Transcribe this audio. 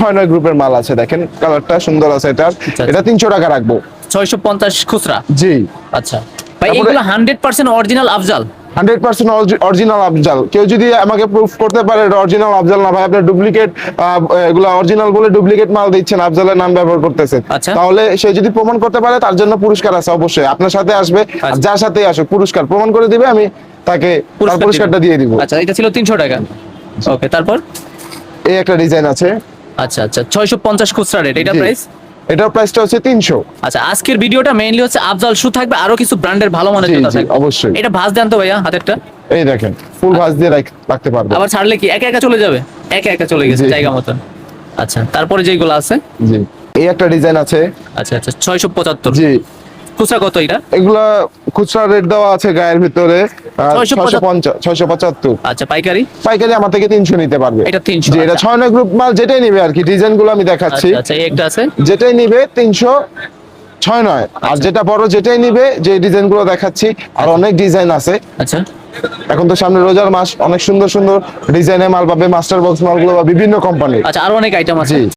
6-9 গ্রুপের মাল আছে, দেখেন কালারটা সুন্দর আছে। এটা 300 টাকা রাখবো। 650 খুচরা। জি। আচ্ছা ভাই, এগুলো 100% অরিজিনাল আফজাল? 100% অরিজিনাল আফজাল। কেউ যদি আমাকে প্রুফ করতে পারে এটা অরিজিনাল আফজাল না ভাই, আপনার ডুপ্লিকেট, এগুলো অরিজিনাল বলে ডুপ্লিকেট মাল দিচ্ছেন, আফজালের নাম ব্যবহার করতেছেন, তাহলে সে যদি প্রমাণ করতে পারে তার জন্য পুরস্কার আছে অবশ্যই। আপনার সাথে আসবে, যার সাথে আসুক পুরস্কার প্রমাণ করে দিবে, আমি তাকে পুরস্কারটা দিয়ে দিব। আচ্ছা, এটা ছিল 300 টাকা। ওকে, তারপর এই একটা ডিজাইন আছে। আচ্ছা আচ্ছা, 650 খুচরা রেট, এটা প্রাইস? এটার প্রাইসটা হচ্ছে 300। আচ্ছা, আজকের ভিডিওটা মেইনলি হচ্ছে আফজাল শু থাকবে, আরো কিছু ব্র্যান্ডের ভালো মানের জুতা থাকবে অবশ্যই। এটা ভাঁজ দেন তো ভাইয়া হাতেরটা। এই দেখেন ফুল ভাঁজ দিয়ে রাখতে পারবে। আবার ছাড়লে কি একা একা চলে যাবে? একা একা চলে গেছে জায়গা মতন। আচ্ছা, তারপরে যেগুলো আছে। জি, এই একটা ডিজাইন আছে। আচ্ছা আচ্ছা, 675। জি। খুচরা কত এটা? এগুলা খুচরা রেট দেওয়া আছে গায়ের ভিতরে 675। আচ্ছা, পাইকারি? পাইকারি আমার থেকে 300 নিতে পারবে। এটা 300। জি, এটা 6-9 গ্রুপ মাল, যেটাই নিবে আর কি, ডিজাইন গুলো আমি দেখাচ্ছি। আচ্ছা, এই একটা আছে, যেটাই নিবে 300, 6-9। আর যেটা বড় যেটাই নিবে, যে ডিজাইন গুলো দেখাচ্ছি, আর অনেক ডিজাইন আছে। আচ্ছা, এখন তো সামনে রোজার মাস, অনেক সুন্দর সুন্দর ডিজাইনের মাল পাবে, মাস্টার বক্স মালগুলো বা বিভিন্ন কোম্পানির। আচ্ছা, আরো অনেক আইটেম আছে।